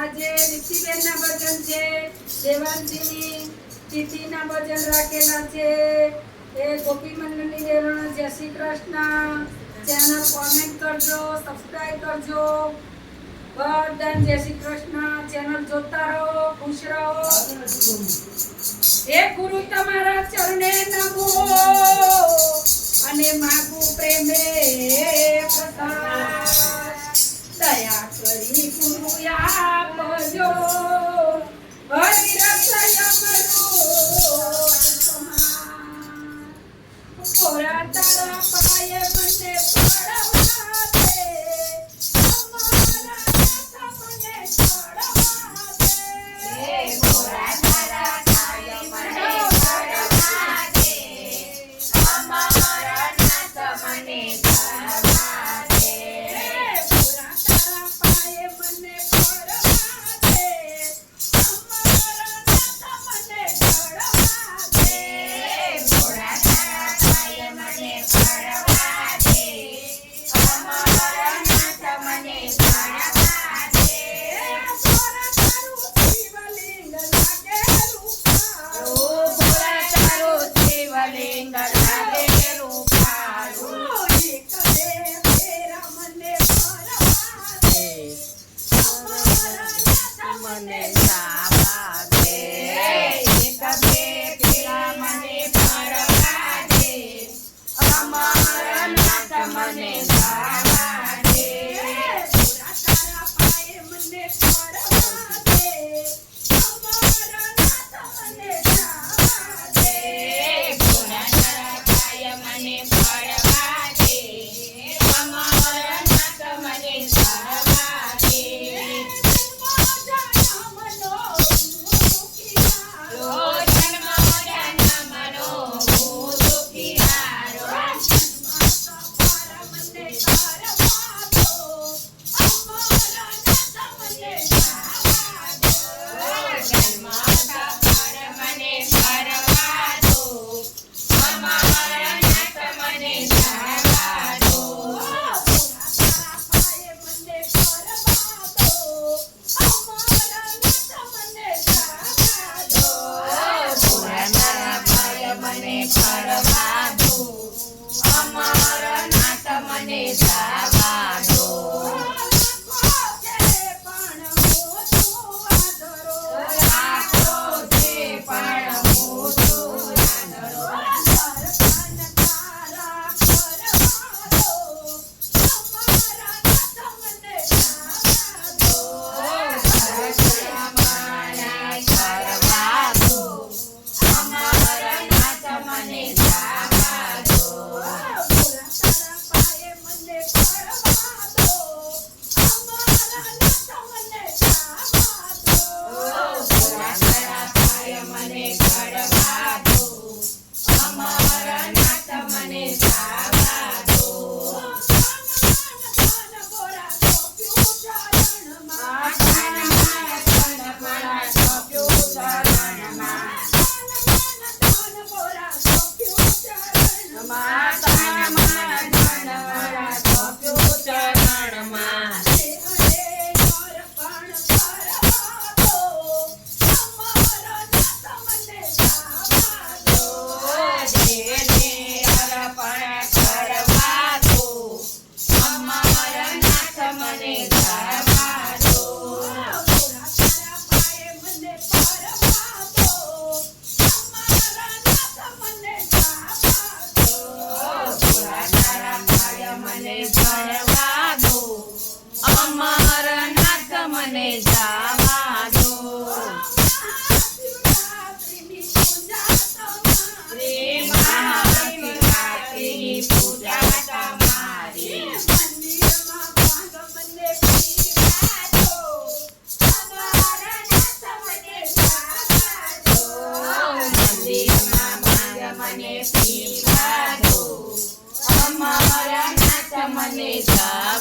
આજે દીપ્તિબેનના ભજન છે, દેવાંશીની તિથિના ભજન રાખેલા છે. એ ગોપી મંડળની બહેનો જય શ્રી કૃષ્ણ. ચેનલ કોમેન્ટ કરજો, સબસ્ક્રાઇબ કરજો. બધાને જય શ્રી કૃષ્ણ. ચેનલ જોતા રહો, ખુશ રહો. હે ગુરુ તમારા ચરણે નમો અને માગુ પ્રેમે પ્રસાદ. દયા કરી ગુરુ આપજો હરિરસ યમરો પોરા તારા પાયે મને પડવા દે. અમારા નાથ મને છોડવા દે. પોરા તારા પાયે મને પડવા દે. અમારા નાથ મને છોડવા દે. પોરા તારા પાયે મને પડવા દે. અમારા નાથ મને છોડવા દે. પોરા તારા પાયે મને પડવા દે. અમારા નાથ મને છોડવા દે. પોરા તારું શિવલિંગ લાગે રૂપાળું. પોરા તારું શિવલિંગ લાગે રૂપાળું. એક બે ફેરા મને ફરવા દે. અમારા નાથ મને જાવા દે. એક બે ફેરા મને ફરવા દે. અમારા નાથ મને જાવા દે. પોરા તારા પાયે મને ફરવા દે. અમારા નાથ મને જાવા દે. પોરા તારા પાયે મને ફરવા દે. અમારા નાથ મને જાવા દે. મને પીવા દો. અમારા નાથ મને જા